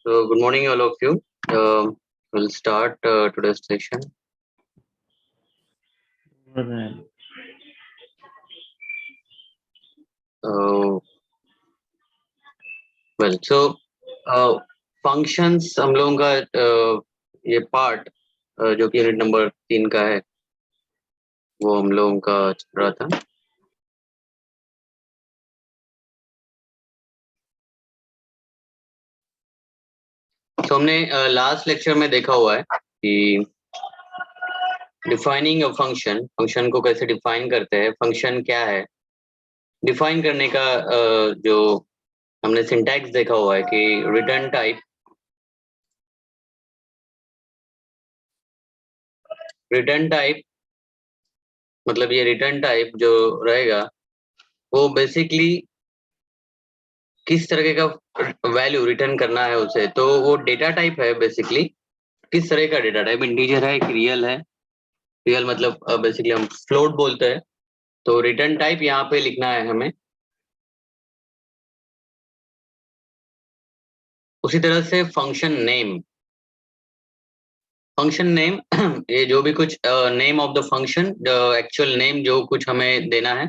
So, good morning, all of you. We'll start today's session. Uh, well, so functions हम लोगों का ये part जो कि यूनिट नंबर 3 का है वो हम लोगों का चल रहा था। तो हमने लास्ट लेक्चर में देखा हुआ है कि डिफाइनिंग अ फंक्शन, फंक्शन को कैसे डिफाइन करते हैं, फंक्शन क्या है, डिफाइन करने का जो हमने सिंटैक्स देखा हुआ है कि रिटर्न टाइप, मतलब ये रिटर्न टाइप जो रहेगा वो बेसिकली किस तरह का वैल्यू रिटर्न करना है उसे, तो वो डेटा टाइप है बेसिकली। किस तरह का डेटा टाइप, इंटीजर है कि रियल है। रियल मतलब बेसिकली हम फ्लोट बोलते हैं। तो रिटर्न टाइप यहाँ पे लिखना है हमें। उसी तरह से फंक्शन नेम ये जो भी कुछ name of the function, actual name जो कुछ हमें देना है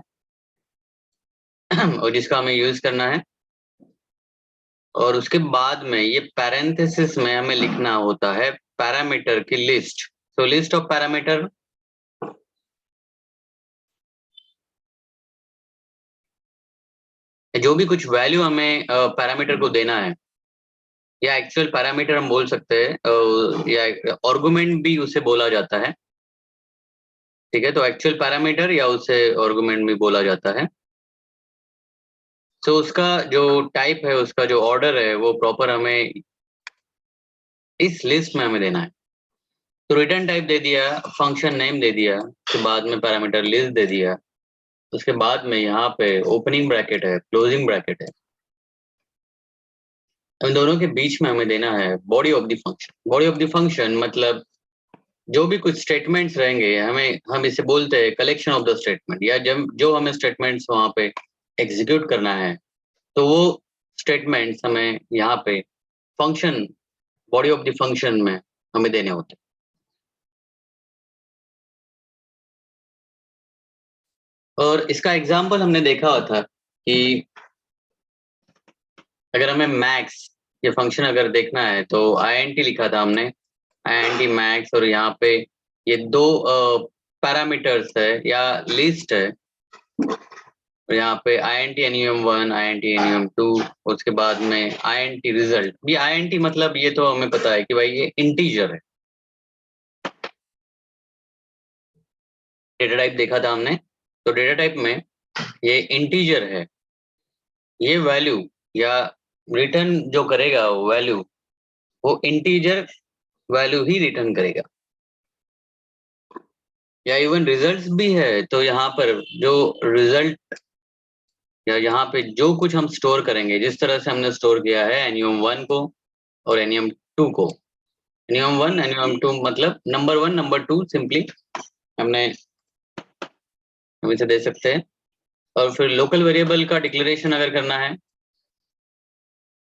और जिसका हमें यूज करना है, और उसके बाद में ये पैरेंथेसिस में हमें लिखना होता है पैरामीटर की लिस्ट। तो लिस्ट ऑफ पैरामीटर, जो भी कुछ वैल्यू हमें पैरामीटर को देना है, या एक्चुअल पैरामीटर हम बोल सकते हैं, या आर्गुमेंट भी उसे बोला जाता है। ठीक है, तो एक्चुअल पैरामीटर या उसे आर्गुमेंट भी बोला जाता है। तो उसका जो टाइप है, उसका जो ऑर्डर है, वो प्रॉपर हमें इस लिस्ट में हमें देना है। तो रिटर्न टाइप दे दिया, फंक्शन नेम दे दिया, उसके बाद में पैरामीटर लिस्ट दे दिया, उसके बाद में यहाँ पे ओपनिंग ब्रैकेट है, क्लोजिंग ब्रैकेट है, इन दोनों के बीच में हमें देना है body of the function. Body of the function मतलब जो भी कुछ स्टेटमेंट्स रहेंगे, हम इसे बोलते हैं कलेक्शन ऑफ द स्टेटमेंट, या जब जो हमें स्टेटमेंट्स वहां पे एग्जीक्यूट करना है, तो वो स्टेटमेंट्स हमें यहाँ पे function, body of the function में हमें देने होते हैं। और इसका एग्जाम्पल हमने देखा हुआ था कि अगर हमें मैक्स ये फंक्शन अगर देखना है, तो INT लिखा था हमने, INT मैक्स, और यहाँ पे ये दो पैरामीटर्स है या लिस्ट है, और यहाँ पे INT enum1, INT enum2, उसके बाद में INT रिजल्ट। ये INT मतलब ये तो हमें पता है कि भाई ये इंटीजर है। डेटा टाइप देखा था हमने, तो डेटा टाइप में ये इंटीजर है। ये वैल्यू या रिटर्न जो करेगा वैल्यू, वो इंटीजर वैल्यू ही रिटर्न करेगा। या इवन रिजल्ट्स भी है, तो यहाँ पर जो रिजल्ट या यहाँ पे जो कुछ हम स्टोर करेंगे, जिस तरह से हमने स्टोर किया है enum1 को और enum2 को, enum1 enum2 मतलब नंबर 1 नंबर 2 सिंपली हमने हम इसे दे सकते हैं। और फिर लोकल वेरिएबल का डिक्लेरेशन अगर करना है,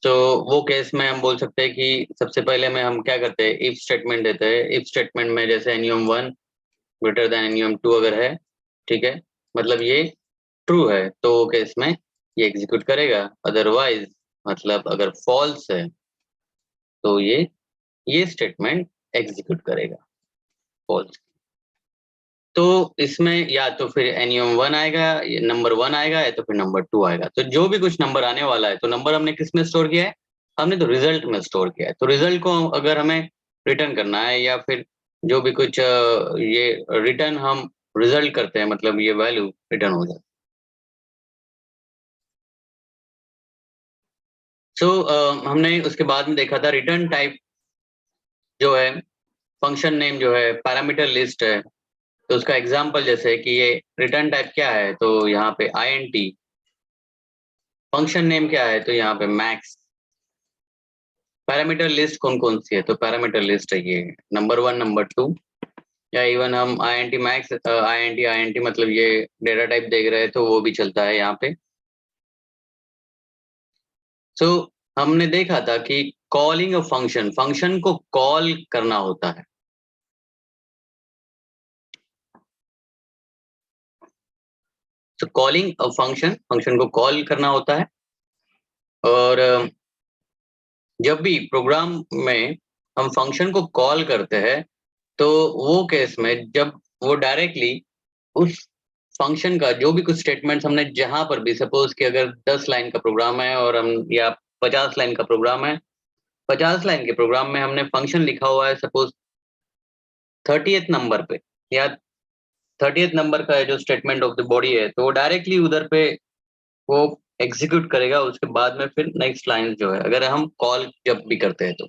तो वो केस में हम बोल सकते हैं कि सबसे पहले में हम क्या करते हैं, इफ स्टेटमेंट देते हैं। इफ स्टेटमेंट में जैसे enum1 ग्रेटर देन enum2 अगर है, ठीक है, मतलब ये ट्रू है, तो वो केस में ये एग्जीक्यूट करेगा। अदरवाइज मतलब अगर फॉल्स है, तो ये स्टेटमेंट एग्जीक्यूट करेगा फॉल्स। तो इसमें या तो फिर enum1 आएगा, नंबर 1 आएगा, या तो फिर नंबर 2 आएगा। तो जो भी कुछ नंबर आने वाला है, तो नंबर हमने किस में स्टोर किया है, हमने तो रिजल्ट में स्टोर किया है। तो रिजल्ट को अगर हमें रिटर्न करना है, या फिर जो भी कुछ ये रिटर्न हम रिजल्ट करते हैं, मतलब ये वैल्यू रिटर्न हो जाती है। सो हमने उसके बाद में देखा था रिटर्न टाइप जो है, फंक्शन नेम जो है, पैरामीटर लिस्ट है। तो उसका एग्जांपल जैसे कि ये रिटर्न टाइप क्या है, तो यहाँ पे INT। फंक्शन नेम क्या है, तो यहाँ पे मैक्स। पैरामीटर लिस्ट कौन कौन सी है, तो पैरामीटर लिस्ट है ये नंबर 1 नंबर 2, या इवन हम INT मैक्स, INT मतलब ये डेटा टाइप देख रहे हैं, तो वो भी चलता है यहाँ पे। सो हमने देखा था कि कॉलिंग अ फंक्शन, फंक्शन को कॉल करना होता है। तो कॉलिंग अ फंक्शन, फंक्शन को कॉल करना होता है। और जब भी प्रोग्राम में हम फंक्शन को कॉल करते हैं, तो वो केस में जब वो डायरेक्टली उस फंक्शन का जो भी कुछ स्टेटमेंट्स हमने जहां पर भी, सपोज कि अगर 10 लाइन का प्रोग्राम है और हम, या 50 लाइन का प्रोग्राम है, 50 लाइन के प्रोग्राम में हमने फंक्शन लिखा हुआ है सपोज 30th नंबर पे, या 30th नंबर का जो स्टेटमेंट ऑफ द बॉडी है, तो वो डायरेक्टली उधर पे वो एग्जीक्यूट करेगा। उसके बाद में फिर नेक्स्ट लाइन जो है, अगर हम कॉल जब भी करते हैं तो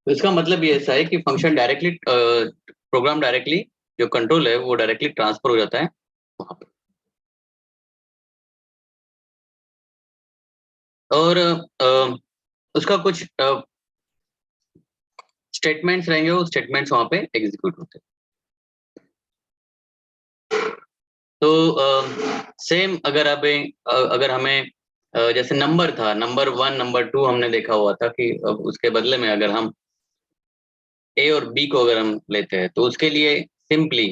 इसका मतलब ये ऐसा है कि फंक्शन डायरेक्टली, प्रोग्राम डायरेक्टली, जो कंट्रोल है वो डायरेक्टली ट्रांसफर हो जाता है वहां पे। और उसका कुछ स्टेटमेंट्स रहेंगे, वो स्टेटमेंट्स वहां पे एग्जीक्यूट होते हैं। तो सेम अगर अगर हमें जैसे नंबर था, नंबर 1 नंबर 2 हमने देखा हुआ था कि अब उसके बदले में अगर हम ए और बी को अगर हम लेते हैं, तो उसके लिए simply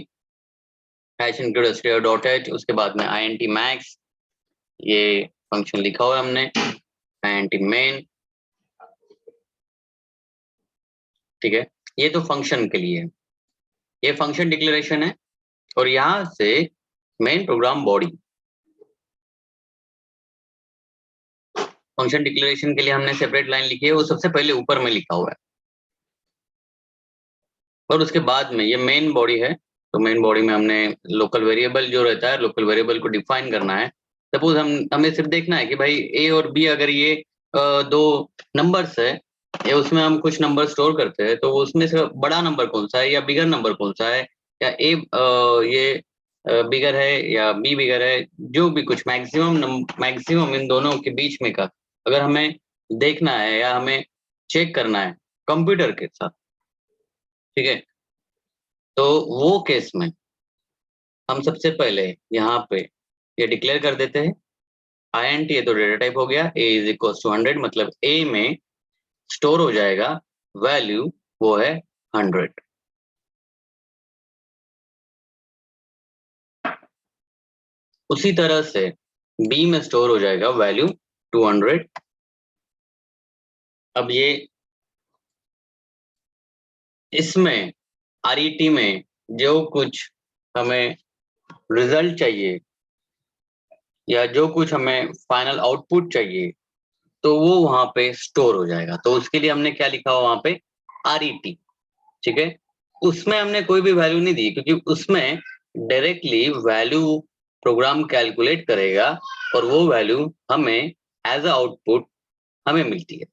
hash include str dot h, उसके बाद में int max, ये फंक्शन लिखा हुआ है हमने, int main, ठीक है। ये तो फंक्शन के लिए है, ये फंक्शन डिक्लेरेशन है। और यहां से main program body, function declaration के लिए हमने सेपरेट लाइन लिखी है, वो सबसे पहले ऊपर में लिखा हुआ है। और उसके बाद में ये मेन बॉडी है, तो मेन बॉडी में हमने लोकल वेरिएबल जो रहता है, लोकल वेरिएबल को डिफाइन करना है। सपोज हमें सिर्फ देखना है कि भाई ए और बी अगर ये दो नंबर्स है, या उसमें हम कुछ नंबर स्टोर करते हैं, तो उसमें से बड़ा नंबर कौन सा है या बिगर नंबर कौन सा है, या ये बिगर है या बी बिगर है, जो भी कुछ मैक्सिमम इन दोनों के बीच में का अगर हमें देखना है या हमें चेक करना है कंप्यूटर के साथ, ठीक है। तो वो केस में हम सबसे पहले यहाँ पे ये डिक्लेयर कर देते हैं int, ये तो डेटा टाइप हो गया, a इज इक्वल टू 100, मतलब a में स्टोर हो जाएगा वैल्यू, वो है 100। उसी तरह से b में स्टोर हो जाएगा वैल्यू 200। अब ये इसमें RET में जो कुछ हमें रिजल्ट चाहिए या जो कुछ हमें फाइनल आउटपुट चाहिए, तो वो वहां पे स्टोर हो जाएगा। तो उसके लिए हमने क्या लिखा हुआ वहां पे, RET, ठीक है। उसमें हमने कोई भी वैल्यू नहीं दी, क्योंकि उसमें डायरेक्टली वैल्यू प्रोग्राम कैलकुलेट करेगा और वो वैल्यू हमें एज अ आउटपुट हमें मिलती है,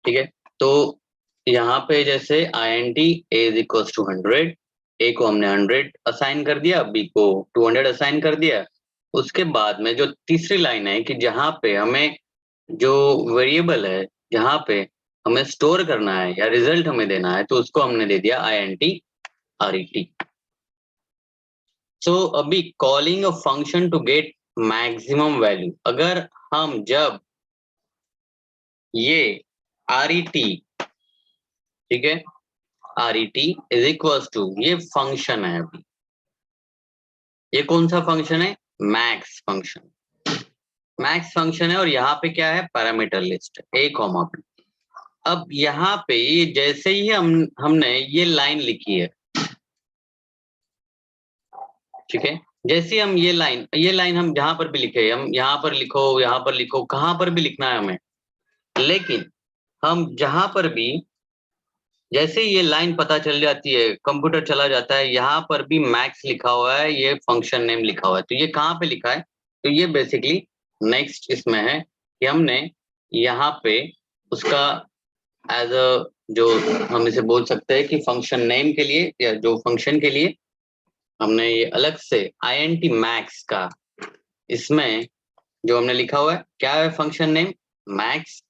ठीक है। तो यहाँ पे जैसे int a is equal to 100, a को हमने 100 असाइन कर दिया, b को 200 असाइन कर दिया। उसके बाद में जो तीसरी लाइन है कि जहाँ पे हमें जो वेरिएबल है, जहाँ पे हमें स्टोर करना है या रिजल्ट हमें देना है, तो उसको हमने दे दिया int ret। सो अभी calling a function to get maximum value, अगर हम जब ये ret, ठीक है, ret इज इक्वल टू, ये फंक्शन है, अभी ये कौन सा फंक्शन है, मैक्स फंक्शन, मैक्स फंक्शन है। और यहाँ पे क्या है, पैरामीटर लिस्ट a, b। अब यहाँ पे ये जैसे ही हमने ये लाइन लिखी है, ठीक है, जैसे हम ये लाइन हम जहां पर भी लिखे, हम यहाँ पर लिखो, यहाँ पर लिखो, कहां पर भी लिखना है हमें, लेकिन हम जहां पर भी जैसे ये लाइन पता चल जाती है, कंप्यूटर चला जाता है, यहाँ पर भी मैक्स लिखा हुआ है, ये फंक्शन नेम लिखा हुआ है। तो ये कहाँ पे लिखा है, तो ये बेसिकली नेक्स्ट इसमें है कि हमने यहाँ पे उसका एज अ, जो हम इसे बोल सकते हैं कि फंक्शन नेम के लिए या जो फंक्शन के लिए हमने ये अलग से int max का, इसमें जो हमने लिखा हुआ है क्या है, फंक्शन नेम मैक्स,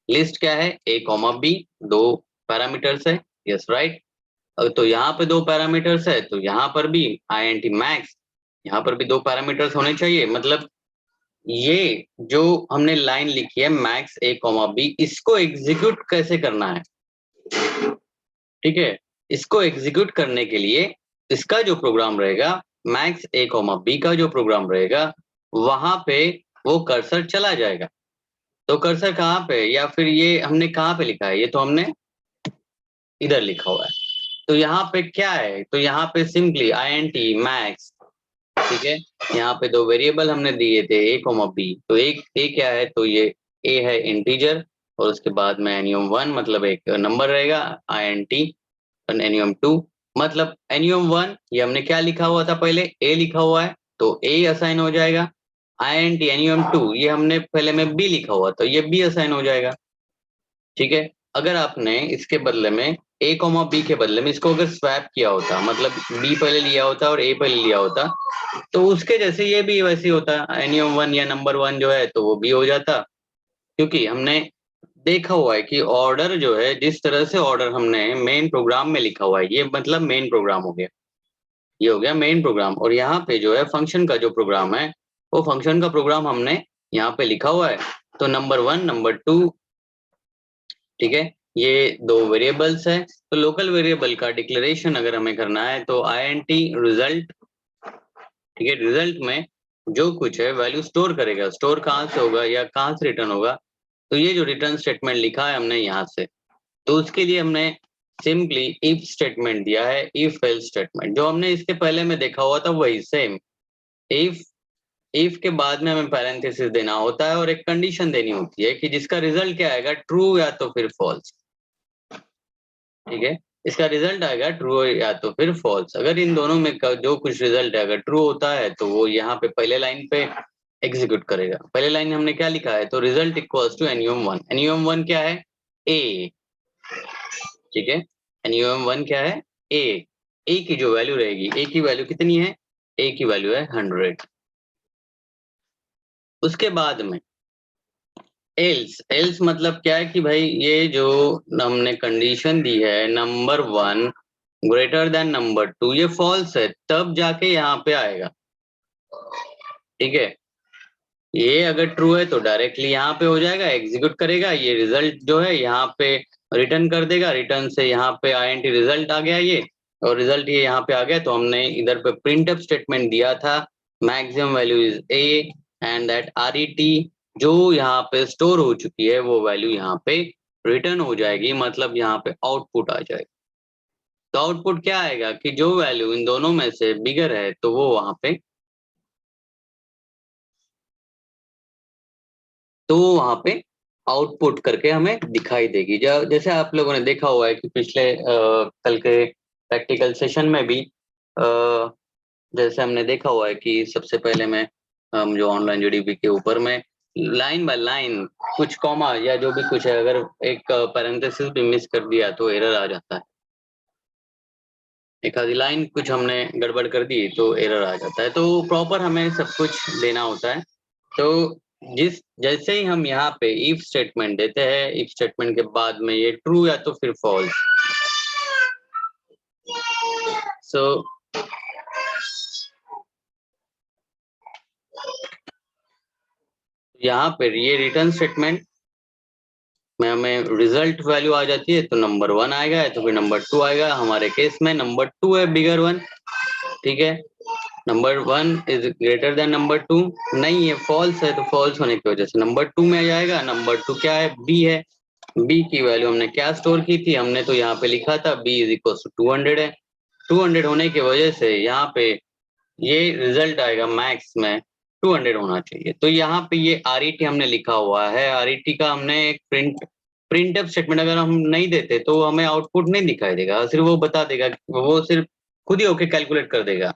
लिस्ट क्या है a, b, दो पैरामीटर्स है, यस राइट। तो यहाँ पे दो पैरामीटर्स है, तो यहाँ पर भी int max, यहाँ पर भी दो पैरामीटर्स होने चाहिए। मतलब ये जो हमने लाइन लिखी है मैक्स a, b, इसको एग्जीक्यूट कैसे करना है, ठीक है। इसको एग्जीक्यूट करने के लिए इसका जो प्रोग्राम रहेगा, मैक्स a, b का जो प्रोग्राम रहेगा, वहां पे वो कर्सर चला जाएगा, तो कर्सर कहाँ पे है, या फिर ये हमने कहाँ पे लिखा है, ये तो हमने इधर लिखा हुआ है। तो यहाँ पे क्या है, तो यहाँ पे सिंपली INT मैक्स, ठीक है। यहाँ पे दो वेरिएबल हमने दिए थे A, B। तो एक ए क्या है, तो ये A है इंटीजर, और उसके बाद में NUM1 मतलब एक नंबर रहेगा, INT और NUM2 मतलब NUM1 ये हमने क्या लिखा हुआ था, पहले A लिखा हुआ है तो A असाइन हो जाएगा। INT NUM2 ये हमने पहले में B लिखा हुआ तो ये B असाइन हो जाएगा, ठीक है। अगर आपने इसके बदले में A, B के बदले में इसको अगर स्वैप किया होता, मतलब B पहले लिया होता और A पहले लिया होता, तो उसके जैसे ये भी वैसे ही होता, NUM1 या नंबर 1 जो है तो वो B हो जाता, क्योंकि हमने देखा हुआ है कि ऑर्डर जो है, जिस तरह से ऑर्डर हमने मेन प्रोग्राम में लिखा हुआ है, ये मतलब मेन प्रोग्राम हो गया, ये हो गया मेन प्रोग्राम। और यहाँ पे जो है फंक्शन का जो प्रोग्राम है, वो फंक्शन का प्रोग्राम हमने यहाँ पे लिखा हुआ है। तो नंबर 1 नंबर 2, ठीक है, ये दो वेरिएबल्स है। तो लोकल वेरिएबल का डिक्लेरेशन अगर हमें करना है तो INT रिजल्ट, ठीक है, रिजल्ट में जो कुछ है वैल्यू स्टोर करेगा। स्टोर कहाँ से होगा या कहाँ से रिटर्न होगा, तो ये जो रिटर्न स्टेटमेंट लिखा है हमने यहाँ से, तो उसके लिए हमने सिंपली इफ स्टेटमेंट दिया है, इफ एल्स स्टेटमेंट जो हमने इसके पहले में देखा हुआ था वही सेम। इफ के बाद में हमें पैरेंथेसिस देना होता है और एक कंडीशन देनी होती है कि जिसका रिजल्ट क्या आएगा, ट्रू या तो फिर फॉल्स, ठीक है। इसका रिजल्ट आएगा ट्रू या तो फिर फॉल्स। अगर इन दोनों में का जो कुछ रिजल्ट है अगर ट्रू होता है तो वो यहाँ पे पहले लाइन पे एग्जीक्यूट करेगा। पहले लाइन हमने क्या लिखा है, तो result equals to NUM1। NUM1 क्या है, A, ठीक है। NUM1 क्या है, A की जो वैल्यू रहेगी, A की वैल्यू कितनी है, A की वैल्यू है 100। उसके बाद में एल्स मतलब क्या है कि भाई ये जो हमने कंडीशन दी है नंबर 1 ग्रेटर देन नंबर 2 ये फॉल्स है, तब जाके यहाँ पे आएगा, ठीक है। ये अगर ट्रू है तो डायरेक्टली यहाँ पे हो जाएगा, एग्जीक्यूट करेगा, ये रिजल्ट जो है यहाँ पे रिटर्न कर देगा। रिटर्न से यहाँ पे INT रिजल्ट आ गया ये, और रिजल्ट ये यहाँ पे आ गया, तो हमने इधर पे प्रिंटफ स्टेटमेंट दिया था maximum value is A and that RET जो यहाँ पे स्टोर हो चुकी है वो वैल्यू यहाँ पे रिटर्न हो जाएगी, मतलब यहाँ पे आउटपुट आ जाएगा। तो आउटपुट क्या आएगा कि जो वैल्यू इन दोनों में से बिगर है तो वो वहां पे, तो वो वहां पे आउटपुट करके हमें दिखाई देगी। जैसे आप लोगों ने देखा हुआ है कि पिछले कल के प्रैक्टिकल सेशन में भी जैसे हमने देखा हुआ है कि सबसे पहले में हम जो ऑनलाइन GDP के ऊपर में लाइन बाय लाइन कुछ कॉमा या जो भी कुछ है, अगर एक पैरेंथेसिस भी मिस कर दिया तो एरर आ जाता है। एक आधी लाइन कुछ हमने गड़बड़ कर दी तो एरर आ जाता है। तो प्रॉपर हमें सब कुछ देना होता है। तो जिस जैसे ही हम यहाँ पे इफ स्टेटमेंट देते हैं, इफ स्टेटमेंट के बाद में ये ट्रू या तो फिर फॉल्स, सो यहाँ पे ये रिटर्न स्टेटमेंट में हमें रिजल्ट वैल्यू आ जाती है, तो नंबर 1 आएगा या तो फिर नंबर 2 आएगा। हमारे केस में नंबर 2 है बिगर 1, ठीक है। Number 1 is greater than number 2, नहीं है फॉल्स है, तो फॉल्स होने की वजह से नंबर 2 में जाएगा। नंबर 2 क्या है, बी है। बी की वैल्यू हमने क्या स्टोर की थी, हमने तो यहाँ पे लिखा था बी इज इक्वल टू 200 है। 200 होने की वजह से यहाँ पे ये रिजल्ट आएगा मैक्स में 200 होना चाहिए। तो यहाँ पे ये RET हमने लिखा हुआ है, RET का हमने एक प्रिंटफ स्टेटमेंट अगर हम नहीं देते तो हमें आउटपुट नहीं दिखाई देगा, सिर्फ वो बता देगा, वो सिर्फ खुद ही होके कैलकुलेट कर देगा,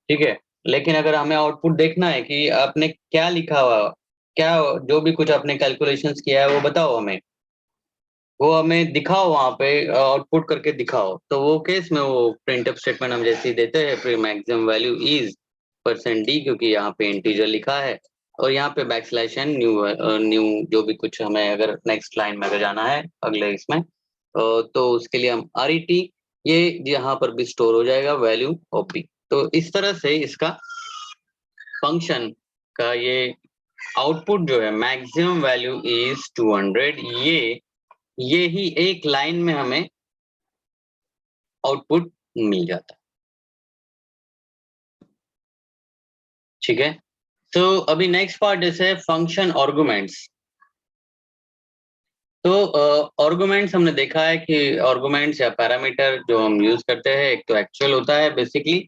ठीक है। लेकिन अगर हमें आउटपुट देखना है कि आपने क्या लिखा हुआ, क्या जो भी कुछ आपने कैलकुलेशंस किया है वो बताओ हमें, वो हमें दिखाओ, वहां पे आउटपुट करके दिखाओ। तो वो केस में वो प्रिंटफ स्टेटमेंट हम जैसे ही देते हैं, फिर मैक्सिमम वैल्यू इज %d, क्योंकि यहाँ पे इंटीजर लिखा है, और यहाँ पे \n न्यू जो भी कुछ हमें अगर नेक्स्ट लाइन में अगर जाना है अगले इसमें तो उसके लिए हम RET ये यहाँ पर भी स्टोर हो जाएगा वैल्यू ऑफ b। तो इस तरह से इसका फंक्शन का ये आउटपुट जो है मैक्सिमम वैल्यू इज 200, ये ही एक लाइन में हमें आउटपुट मिल जाता है, ठीक है। तो अभी नेक्स्ट पार्ट जैसे फंक्शन आर्गुमेंट्स। तो आर्गुमेंट्स हमने देखा है कि आर्गुमेंट्स या पैरामीटर जो हम यूज करते हैं, एक तो एक्चुअल होता है बेसिकली।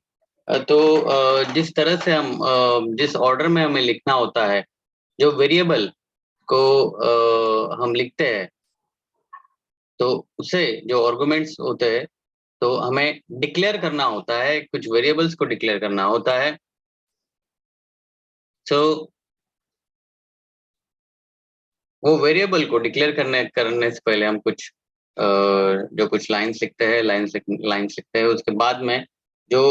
तो जिस तरह से हम जिस ऑर्डर में हमें लिखना होता है, जो वेरिएबल को हम लिखते हैं, तो उसे जो आर्गुमेंट्स होते हैं, तो हमें डिक्लेयर करना होता है, कुछ वेरिएबल्स को डिक्लेयर करना होता है। सो वो वेरिएबल को डिक्लेयर करने से पहले हम कुछ जो कुछ लाइंस लिखते हैं, लाइंस लिखते हैं, उसके बाद में जो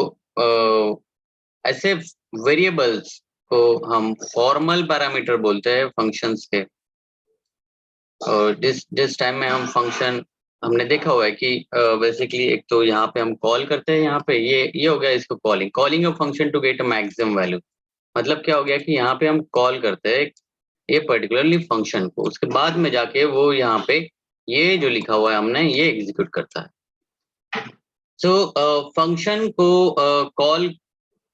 ऐसे वेरिएबल्स को हम फॉर्मल पैरामीटर बोलते हैं फंक्शंस के। और जिस जिस टाइम में हम फंक्शन, हमने देखा हुआ है कि बेसिकली एक तो यहाँ पे हम कॉल करते हैं, यहाँ पे ये हो गया इसको calling a function to get a maximum value. मतलब क्या हो गया कि यहाँ पे हम कॉल करते हैं ये पर्टिकुलरली फंक्शन को, उसके बाद में जाके वो यहाँ पे ये जो लिखा हुआ है हमने ये एग्जीक्यूट करता है। सो फंक्शन को कॉल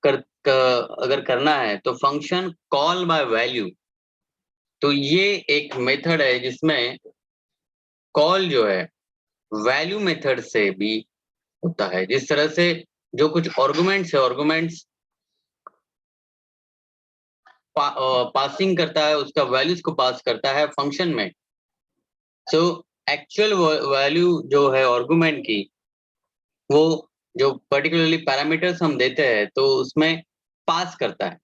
अगर करना है तो फंक्शन कॉल बाय वैल्यू, तो ये एक मेथड है जिसमें कॉल जो है वैल्यू मेथड से भी होता है। जिस तरह से जो कुछ आर्गुमेंट्स है, आर्गुमेंट्स पासिंग करता है, उसका वैल्यूज को पास करता है फंक्शन में। सो एक्चुअल वैल्यू जो है आर्गुमेंट की, वो जो पर्टिकुलरली पैरामीटर्स हम देते हैं तो उसमें पास करता है।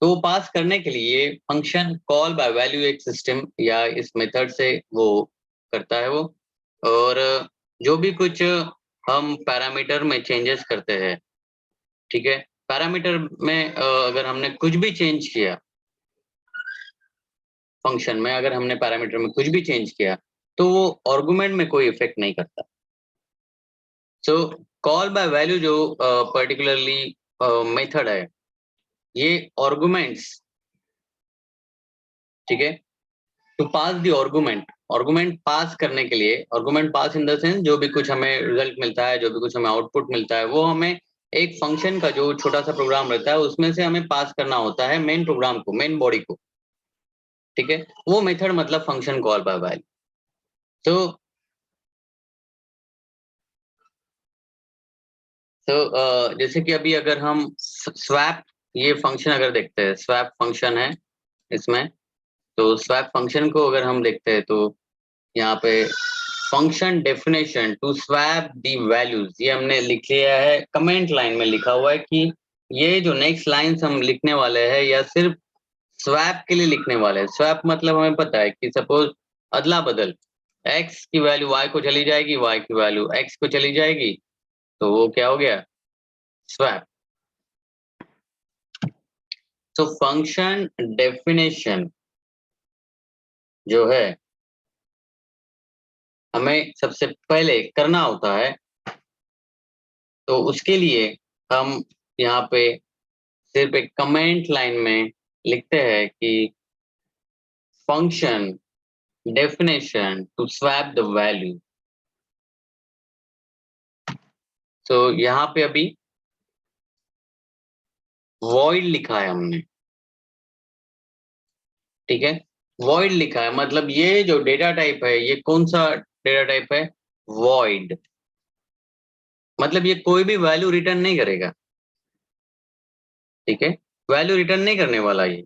तो वो पास करने के लिए फंक्शन कॉल बाय वैल्यू एक सिस्टम या इस मेथड से वो करता है वो। और जो भी कुछ हम पैरामीटर में चेंजेस करते हैं, ठीक है, पैरामीटर में अगर हमने कुछ भी चेंज किया, फंक्शन में अगर हमने पैरामीटर में कुछ भी चेंज किया, तो वो आर्गुमेंट में कोई इफेक्ट नहीं करता। सो कॉल बाय वैल्यू जो पर्टिकुलरली मेथड है, ये आर्गुमेंट्स, ठीक है, to pass the argument, argument pass करने के लिए, argument pass in the sense जो भी कुछ हमें रिजल्ट मिलता है, जो भी कुछ हमें आउटपुट मिलता है, वो हमें एक फंक्शन का जो छोटा सा प्रोग्राम रहता है उसमें से हमें पास करना होता है मेन प्रोग्राम को, मेन बॉडी को, ठीक है। वो मेथड मतलब फंक्शन कॉल बाय वैल्यू। तो जैसे कि अभी अगर हम स्वैप ये फंक्शन अगर देखते हैं, स्वैप फंक्शन है इसमें, तो स्वैप फंक्शन को अगर हम देखते हैं तो यहाँ पे function definition to swap the values, ये हमने लिख लिया है, कमेंट लाइन में लिखा हुआ है कि ये जो नेक्स्ट लाइंस हम लिखने वाले हैं या सिर्फ स्वैप के लिए लिखने वाले हैं। स्वैप मतलब हमें पता है कि सपोज अदला बदल, x की वैल्यू y को चली जाएगी, y की वैल्यू x को चली जाएगी, तो वो क्या हो गया, स्वैप। तो फंक्शन डेफिनेशन जो है हमें सबसे पहले करना होता है, तो उसके लिए हम यहाँ पे सिर्फ एक कमेंट लाइन में लिखते हैं कि function definition to swap the value. तो यहाँ पे अभी वॉइड लिखा है हमने, ठीक है, वॉइड लिखा है मतलब ये जो डेटा टाइप है, ये कौन सा डेटा टाइप है, वॉइड। मतलब ये कोई भी वैल्यू रिटर्न नहीं करेगा, ठीक है, वैल्यू रिटर्न नहीं करने वाला ये।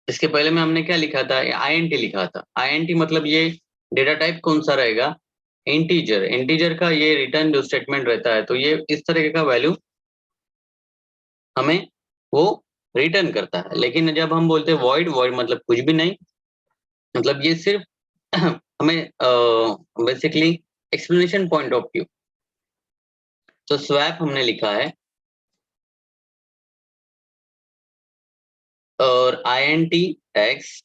इसके पहले में हमने क्या लिखा था, आईएनटी लिखा था। आईएनटी मतलब ये डेटा टाइप कौन सा रहेगा, इंटीजर। इंटीजर का ये रिटर्न जो स्टेटमेंट रहता है, तो ये इस तरह का वैल्यू हमें वो रिटर्न करता है। लेकिन जब हम बोलते हैं वॉइड, वॉइड मतलब कुछ भी नहीं, मतलब ये सिर्फ हमें basically explanation point of view. तो स्वैप हमने लिखा है और आईएनटी एक्स,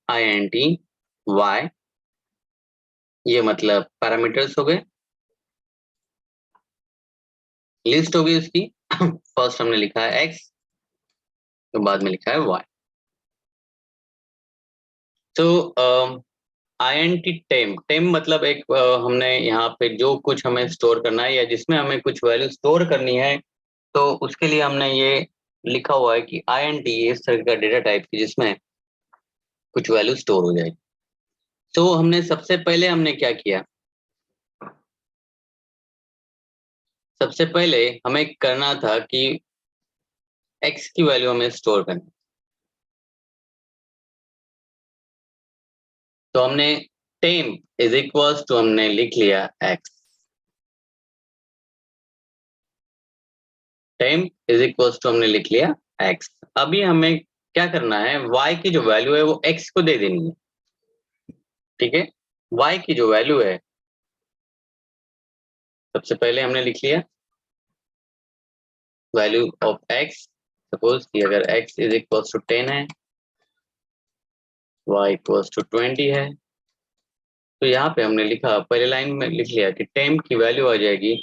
आईएनटी वाई, ये मतलब पैरामीटर्स हो गए, लिस्ट हो गई उसकी। फर्स्ट हमने लिखा है एक्स, तो बाद में लिखा है वाई। तो आईएनटी टेम, टेम मतलब एक हमने यहाँ पे जो कुछ हमें स्टोर करना है या जिसमें हमें कुछ वैल्यू स्टोर करनी है, तो उसके लिए हमने ये लिखा हुआ है कि INT इस तरह का डेटा टाइप की जिसमें कुछ वैल्यू स्टोर हो जाए। तो हमने सबसे पहले हमने क्या किया, सबसे पहले हमें करना था कि x की वैल्यू हमें स्टोर करनी। तो हमने temp इज इक्वल्स टू हमने लिख लिया x, temp is equals to हमने लिख लिया x। अभी हमें क्या करना है, y की जो वैल्यू है वो x को दे देनी है, ठीक है। y की जो वैल्यू है सबसे पहले हमने लिख लिया वैल्यू ऑफ x। सपोज कि अगर x इज इक्वल्स टू 10 है, y इक्वल्स टू 20 है, तो यहाँ पे हमने लिखा, पहले लाइन में लिख लिया कि temp की वैल्यू आ जाएगी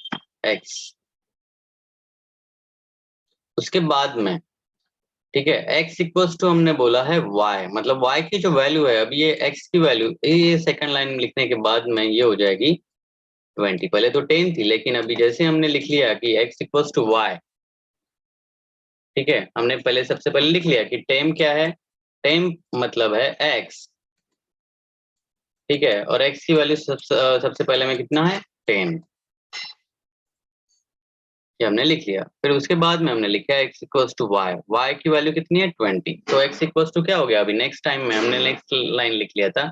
x। उसके बाद में ठीक है, x इक्वल्स टू हमने बोला है y, मतलब y की जो वैल्यू है, अब ये x की वैल्यू ये सेकंड लाइन में लिखने के बाद में ये हो जाएगी 20। पहले तो 10 थी, लेकिन अभी जैसे हमने लिख लिया कि x इक्वल्स टू y, ठीक है, हमने पहले सबसे पहले लिख लिया कि टेम क्या है, टेम मतलब है x, ठीक है, और x की वैल्यू सबसे पहले में कितना है 10, ये हमने लिख लिया। फिर उसके बाद में हमने लिखा x equals to y, y की वैल्यू कितनी है 20, तो x इक्वल्स टू क्या हो गया, अभी नेक्स्ट टाइम में हमने नेक्स्ट लाइन लिख लिया था,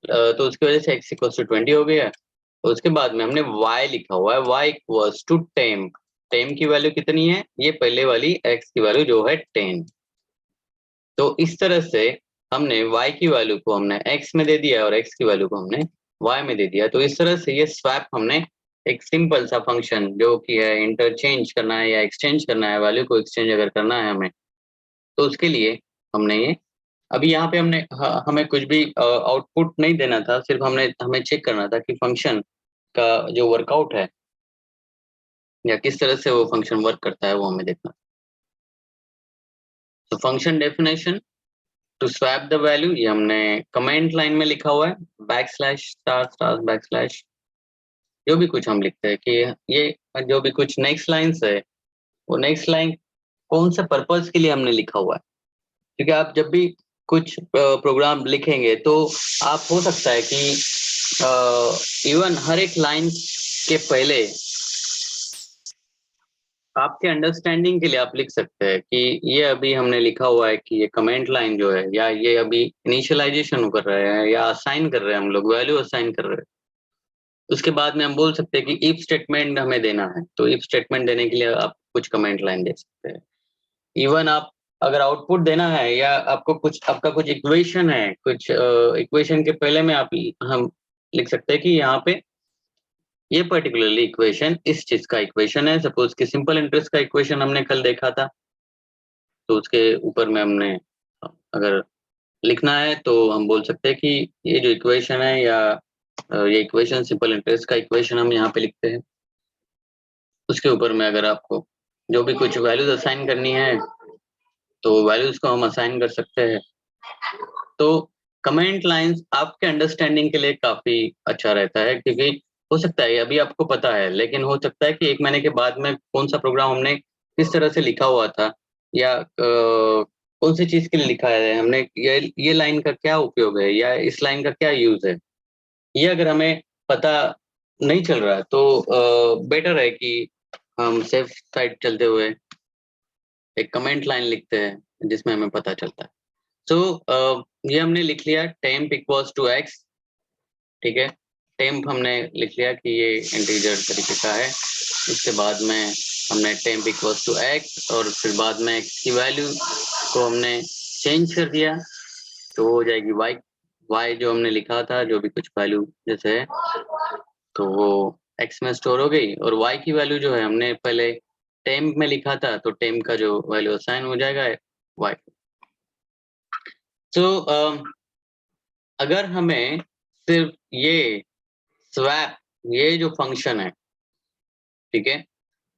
तो उसकी वजह से x इक्वल्स टू 20 हो गया। तो उसके बाद में हमने y लिखा हुआ है, y इक्वल्स टू टेम, टेम की वैल्यू कितनी है, ये पहले वाली x की वैल्यू जो है 10। तो इस तरह से हमने y की वैल्यू को हमने x में दे दिया और x की वैल्यू को हमने y में दे दिया। तो इस तरह से ये स्वैप हमने एक सिंपल सा फंक्शन जो कि है इंटरचेंज करना है या एक्सचेंज करना है, वैल्यू को एक्सचेंज अगर करना है हमें, तो उसके लिए हमने ये, अभी यहाँ पे हमने हमें कुछ भी आउटपुट नहीं देना था, सिर्फ हमें चेक करना था कि फंक्शन का जो वर्कआउट है या किस तरह से वो फंक्शन वर्क करता है, वो हमें देखना। तो function definition to swap the value, ये हमने कमेंट लाइन में लिखा हुआ है, backslash star star backslash, जो भी कुछ हम लिखते हैं कि ये जो भी कुछ नेक्स्ट लाइन्स है, वो नेक्स्ट लाइन कौन से पर्पस के लिए हमने लिखा हुआ है, क्योंकि आप जब भी कुछ प्रोग्राम लिखेंगे तो आप हो सकता है कि इवन हर एक लाइन के पहले आपके अंडरस्टैंडिंग के लिए आप लिख सकते हैं कि ये अभी हमने लिखा हुआ है कि ये कमेंट लाइन जो है, या ये अभी इनिशियलाइजेशन कर रहे हैं या असाइन कर रहे हैं, हम लोग वैल्यू असाइन कर रहे हैं। उसके बाद में हम बोल सकते हैं कि इफ स्टेटमेंट हमें देना है, तो इफ स्टेटमेंट देने के लिए आप कुछ कमेंट लाइन दे सकते हैं। इवन आप अगर आउटपुट देना है या आपको कुछ आपका कुछ इक्वेशन है, कुछ इक्वेशन के पहले में आप हम लिख सकते हैं कि यहाँ पे ये पर्टिकुलरली इक्वेशन इस चीज का इक्वेशन है। सपोज कि सिंपल इंटरेस्ट का इक्वेशन हमने कल देखा था, तो उसके ऊपर में हमने अगर लिखना है तो हम बोल सकते हैं कि ये जो इक्वेशन है या ये इक्वेशन सिंपल इंटरेस्ट का इक्वेशन हम यहाँ पे लिखते हैं। उसके ऊपर में अगर आपको जो भी कुछ वैल्यूज असाइन करनी है, तो वैल्यूज को हम असाइन कर सकते हैं। तो कमेंट लाइंस आपके अंडरस्टैंडिंग के लिए काफी अच्छा रहता है, क्योंकि हो सकता है अभी आपको पता है, लेकिन हो सकता है कि 1 महीने के बाद में कौन सा प्रोग्राम हमने किस तरह से लिखा हुआ था, या कौन सी चीज के लिए लिखा है हमने, ये लाइन का क्या उपयोग है या इस लाइन का क्या यूज है, ये अगर हमें पता नहीं चल रहा है तो बेटर है कि हम सेफ साइड चलते हुए एक कमेंट लाइन लिखते हैं जिसमें हमें पता चलता है। तो ये हमने लिख लिया temp इक्वल्स टू x, ठीक है, temp हमने लिख लिया कि ये इंटीजर तरीके का है। उसके बाद में हमने temp इक्वल्स टू x और फिर बाद में x की वैल्यू को हमने चेंज कर दिया, तो हो जाएगी y जो हमने लिखा था, जो भी कुछ वैल्यू जैसे है, तो वो x में स्टोर हो गई, और y की वैल्यू जो है हमने पहले temp में लिखा था, तो temp का जो वैल्यू असाइन हो जाएगा y। तो अगर हमें सिर्फ ये स्वैप, ये जो फंक्शन है, ठीक है,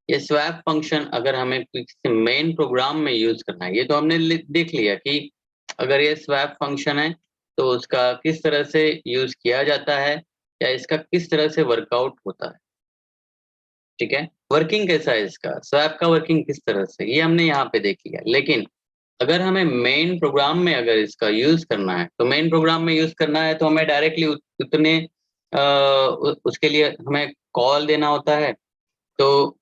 ये स्वैप फंक्शन अगर हमें किसी मेन प्रोग्राम में यूज करना है, ये तो हमने देख लिया कि अगर ये स्वैप फंक्शन है तो उसका किस तरह से यूज किया जाता है या इसका किस तरह से वर्कआउट होता है। ठीक है। वर्किंग कैसा है इसका, स्वैप का वर्किंग किस तरह से, ये हमने यहाँ पे देख लिया। लेकिन अगर हमें मेन प्रोग्राम में अगर इसका यूज करना है, तो मेन प्रोग्राम में यूज करना है तो हमें डायरेक्टली उतने उसके लिए हमें कॉल देना होता है। तो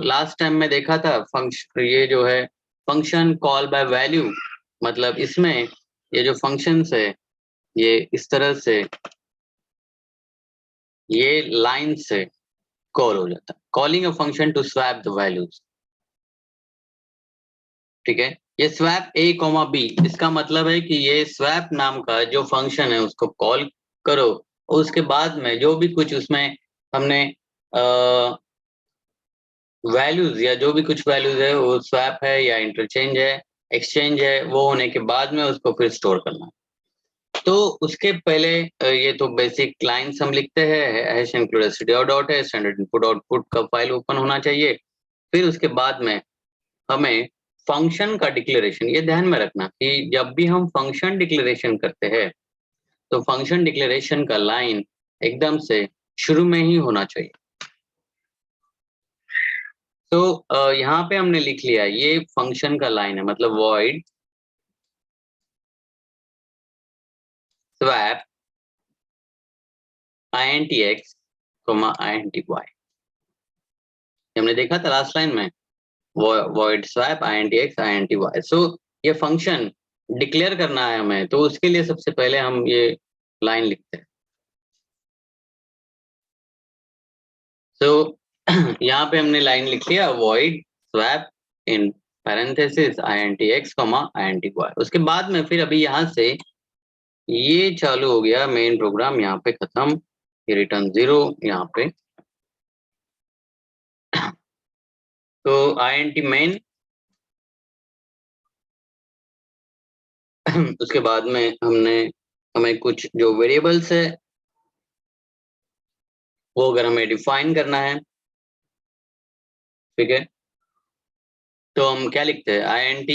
लास्ट टाइम में देखा था फंक्शन, ये जो है फंक्शन कॉल बाय वैल्यू, मतलब इसमें ये जो फंक्शंस है ये इस तरह से ये लाइन से कॉल हो जाता है, calling a function to swap the values. ठीक है, ये स्वैप ए कॉमा बी, इसका मतलब है कि ये स्वैप नाम का जो फंक्शन है उसको कॉल करो, और उसके बाद में जो भी कुछ उसमें हमने वैल्यूज या जो भी कुछ वैल्यूज है वो स्वैप है या इंटरचेंज है, एक्सचेंज है, वो होने के बाद में उसको फिर स्टोर करना है। तो उसके पहले ये तो बेसिक लाइन्स हम लिखते हैं, हैश इंक्लूड stdio डॉट है, स्टैंडर्ड इनपुट आउटपुट का फाइल ओपन होना चाहिए। फिर उसके बाद में हमें फंक्शन का डिक्लेरेशन, ये ध्यान में रखना कि जब भी हम फंक्शन डिक्लेरेशन करते हैं तो फंक्शन डिक्लेरेशन का लाइन एकदम से शुरू में ही होना चाहिए। तो यहाँ पे हमने लिख लिया ये फंक्शन का लाइन है, मतलब वॉइड स्वैप intx, inty, हमने देखा था लास्ट लाइन में, void swap intx inty। सो ये फंक्शन डिक्लेयर करना है हमें, तो उसके लिए सबसे पहले हम ये लाइन लिखते हैं। सो यहाँ पे हमने लाइन लिख लिया void swap इन पैरेंथेसिस intx inty। उसके बाद में फिर अभी यहाँ से ये चालू हो गया मेन प्रोग्राम, यहाँ पे खत्म, ये रिटर्न 0 यहाँ पे। तो int main उसके बाद में हमें कुछ जो वेरिएबल्स है वो अगर हमें डिफाइन करना है, ठीक है, तो हम क्या लिखते हैं, int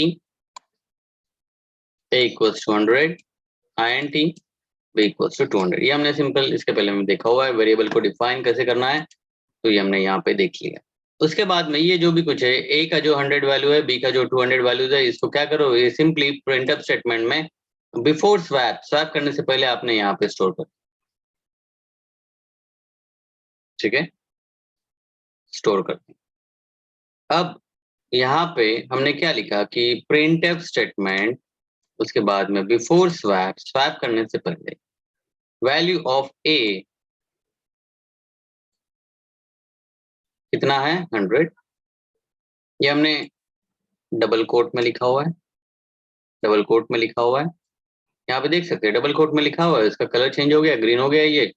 a equals to 100, int b equals to 200। ये हमने सिंपल इसके पहले में देखा हुआ है, वेरिएबल को डिफाइन कैसे करना है, तो ये हमने यहाँ पे देख लिया। उसके बाद में ये जो भी कुछ है, a का जो 100 वैल्यू है, b का जो 200 वैल्यूज है, इसको क्या करो, ये सिंपली प्रिंटअप स्टेटमेंट में बिफोर स्वैप करने से पहले आपने यहाँ पे स्टोर कर, ठीक है, स्टोर कर। अब यहाँ पे हमने क्या लिखा कि प्रिंटफ स्टेटमेंट, उसके बाद में बिफोर स्वैप करने से पहले वैल्यू ऑफ ए कितना है, 100। ये हमने डबल कोट में लिखा हुआ है, डबल कोट में लिखा हुआ है, यहाँ पे देख सकते हैं डबल कोट में लिखा हुआ है, इसका कलर चेंज हो गया, ग्रीन हो गया ये।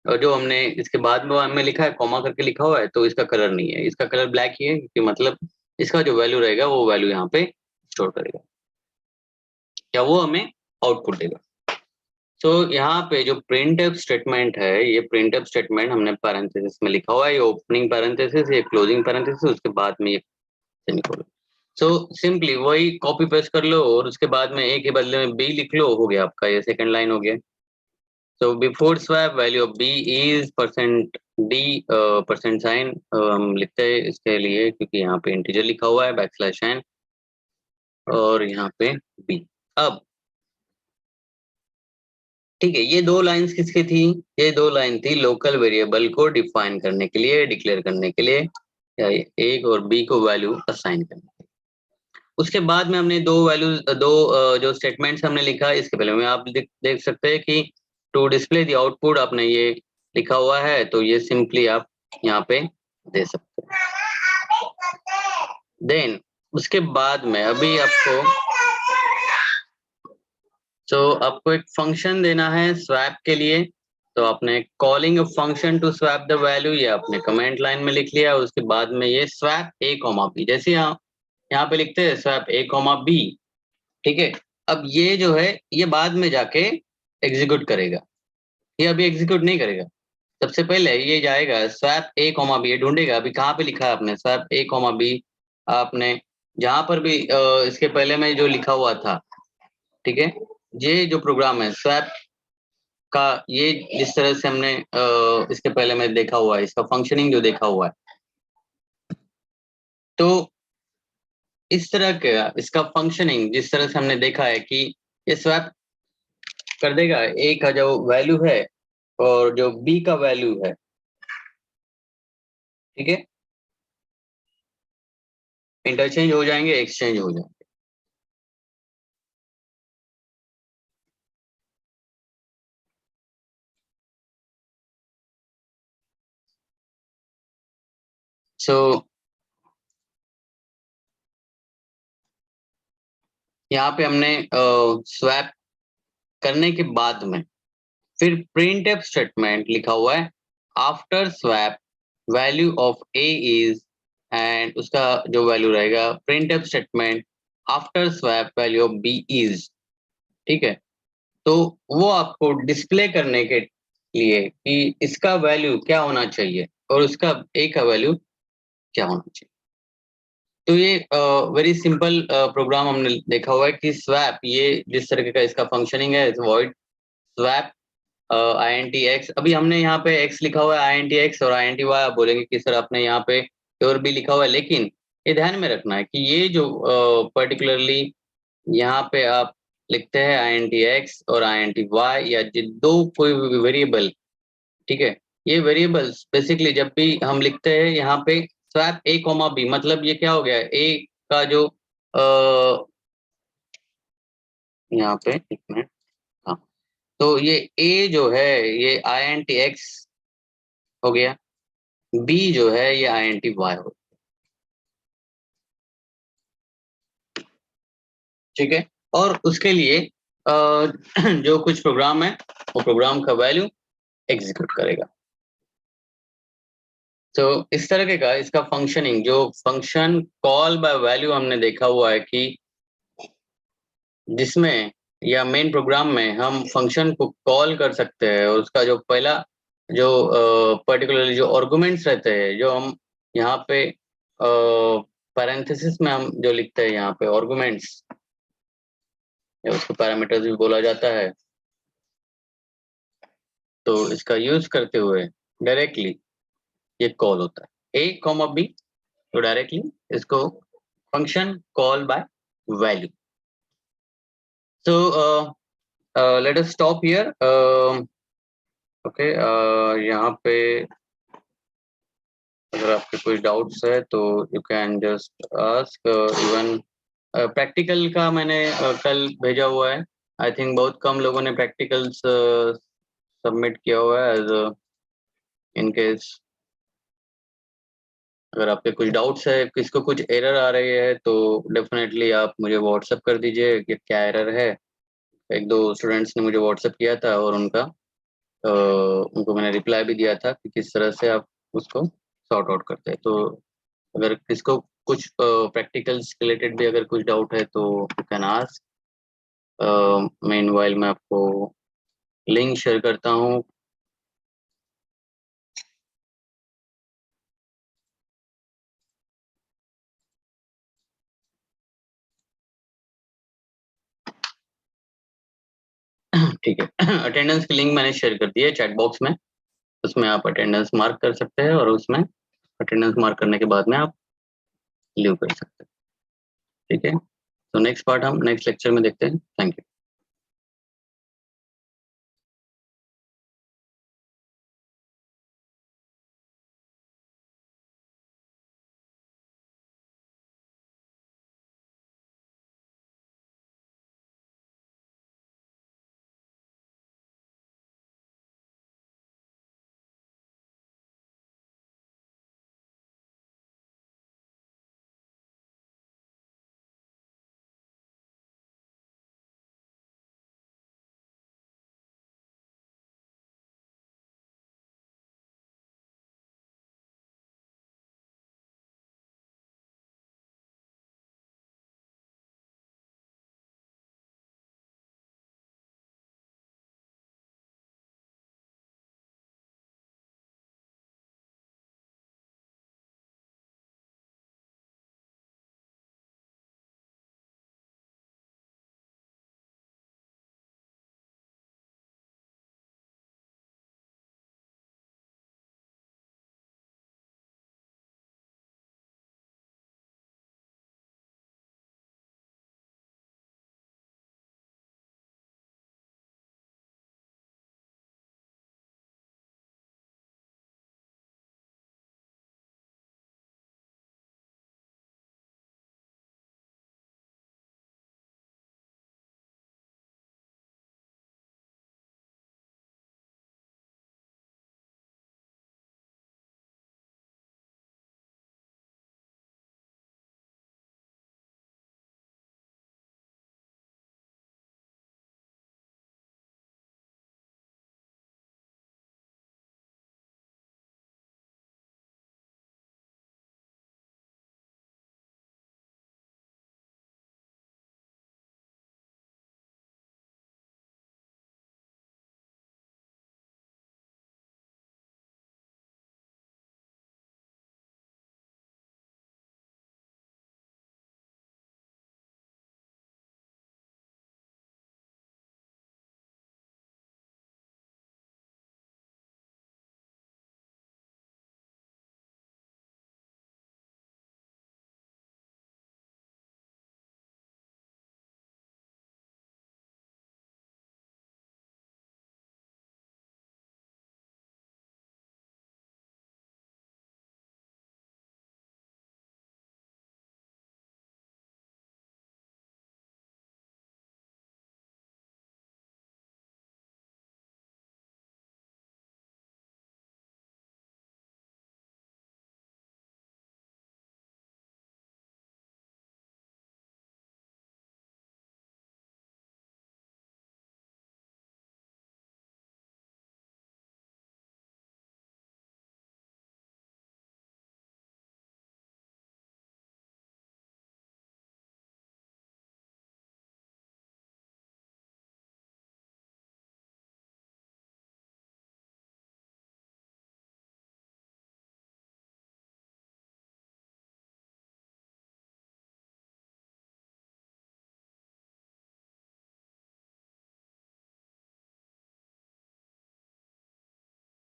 और जो हमने इसके बाद में हमें लिखा है कॉमा करके लिखा हुआ है, तो इसका कलर नहीं है, इसका कलर ब्लैक ही है, क्योंकि मतलब इसका जो वैल्यू रहेगा वो वैल्यू यहाँ पे स्टोर करेगा, या वो हमें आउटपुट देगा। तो यहाँ पे जो प्रिंटफ स्टेटमेंट है, ये प्रिंटफ स्टेटमेंट हमने पैरेंथेसिस में लिखा हुआ है, ये ओपनिंग पैरेंथेसिस, ये क्लोजिंग पैरेंथेसिस, उसके बाद में ये सेमीकोलन। सो सिंपली वही कॉपी पेस्ट कर लो और उसके बाद में ए के बदले में बी लिख लो, हो गया आपका ये सेकंड लाइन हो गया। So before swap value of B is percent D, percent sign हम लिखते हैं इसके लिए क्योंकि यहाँ पे इंटीजर लिखा हुआ है, बैकस्लैश एन, और यहाँ पे बी। अब ठीक है, ये दो लाइंस किसकी थी, ये दो लाइन थी लोकल वेरिएबल को डिफाइन करने के लिए, डिक्लेयर करने के लिए, या एक और बी को वैल्यू असाइन करने के लिए। उसके बाद में हमने दो वैल्यू, जो स्टेटमेंट्स हमने लिखा, इसके पहले में आप देख सकते हैं कि टू डिस्प्ले द आउटपुट आपने ये लिखा हुआ है, तो ये सिंपली आप यहाँ पे दे सकते हैं। देन उसके बाद में अभी आपको आपको एक फंक्शन देना है स्वैप के लिए, तो आपने calling function to swap the value, ये आपने कमेंट लाइन में लिख लिया। उसके बाद में ये स्वैप ए कॉमा बी, जैसे यहाँ पे लिखते हैं स्वैप ए कॉमा बी, ठीक है। अब ये जो है ये बाद में जाके एग्जीक्यूट करेगा, ये अभी एग्जीक्यूट नहीं करेगा। सबसे पहले ये जाएगा स्वैप ए कॉमा बी, ये ढूंढेगा अभी कहाँ पे लिखा है आपने स्वैप ए कॉमा बी, आपने जहां पर भी इसके पहले में जो लिखा हुआ था, ठीक है, ये जो प्रोग्राम है स्वैप का ये जिस तरह से हमने इसके पहले में देखा हुआ है, इसका फंक्शनिंग जो देखा हुआ है, तो इस तरह का इसका फंक्शनिंग जिस तरह से हमने देखा है कि ये स्वैप कर देगा, ए का जो वैल्यू है और जो बी का वैल्यू है, ठीक है, इंटरचेंज हो जाएंगे, एक्सचेंज हो जाएंगे। सो यहाँ पे हमने स्वैप करने के बाद में फिर प्रिंटफ स्टेटमेंट लिखा हुआ है, after swap value of A is, and उसका जो वैल्यू रहेगा printf statement after swap value of B is, ठीक है। तो वो आपको डिस्प्ले करने के लिए कि इसका वैल्यू क्या होना चाहिए और उसका ए का वैल्यू क्या होना चाहिए। तो ये वेरी सिंपल प्रोग्राम हमने देखा हुआ है कि स्वैप, ये जिस तरीके का इसका फंक्शनिंग है, वॉइड स्वैप INT-X। अभी हमने यहाँ पे x लिखा हुआ है INT-X और INT-Y, आप बोलेंगे कि सर आपने यहाँ पे और भी लिखा हुआ है, लेकिन ये ध्यान में रखना है कि ये जो पर्टिकुलरली यहाँ पे आप लिखते हैं INT-X और INT-Y या दो कोई वेरिएबल, ठीक है, ये वेरिएबल्स बेसिकली जब भी हम लिखते हैं यहाँ पे स्वैप ए कॉमा बी, मतलब ये क्या हो गया, ए का जो यहाँ पे एक मिनट, हाँ, तो ये ए जो है ये INT-X हो गया, बी जो है ये INT-Y हो, ठीक है। और उसके लिए जो कुछ प्रोग्राम है वो प्रोग्राम का वैल्यू एग्जीक्यूट करेगा। तो इस तरह का इसका फंक्शनिंग, जो फंक्शन कॉल बाय वैल्यू हमने देखा हुआ है कि जिसमें या मेन प्रोग्राम में हम फंक्शन को कॉल कर सकते हैं और उसका जो पहला जो पर्टिकुलरली जो आर्गुमेंट्स रहते हैं, जो हम यहाँ पे पैरेंथेसिस में हम जो लिखते हैं यहाँ पे आर्गुमेंट्स, या उसको पैरामीटर्स भी बोला जाता है, तो इसका यूज करते हुए डायरेक्टली ये कॉल होता है ए कॉमा बी, तो डायरेक्टली इसको function call by value. So let us stop here. Okay, यहाँ पे अगर आपके कुछ डाउट्स है तो you can just ask. Even practical का मैंने कल भेजा हुआ है, आई थिंक बहुत कम लोगों ने प्रैक्टिकल्स सबमिट किया हुआ है। एज इन केस अगर आपके कुछ डाउट्स है, किसको कुछ एरर आ रही है, तो डेफिनेटली आप मुझे व्हाट्सएप कर दीजिए कि क्या एरर है। एक दो स्टूडेंट्स ने मुझे व्हाट्सएप किया था और उनको मैंने रिप्लाई भी दिया था कि किस तरह से आप उसको सॉर्ट आउट करते हैं। तो अगर किसको कुछ प्रैक्टिकल्स रिलेटेड भी अगर कुछ डाउट है तो यू कैन आस्क। मीनवाइल मैं आपको लिंक शेयर करता हूँ। ठीक है, अटेंडेंस की लिंक मैंने शेयर कर दी है चैट बॉक्स में, उसमें आप अटेंडेंस मार्क कर सकते हैं और उसमें अटेंडेंस मार्क करने के बाद में आप लीव कर सकते हैं, ठीक है। तो नेक्स्ट पार्ट हम नेक्स्ट लेक्चर में देखते हैं। Thank you.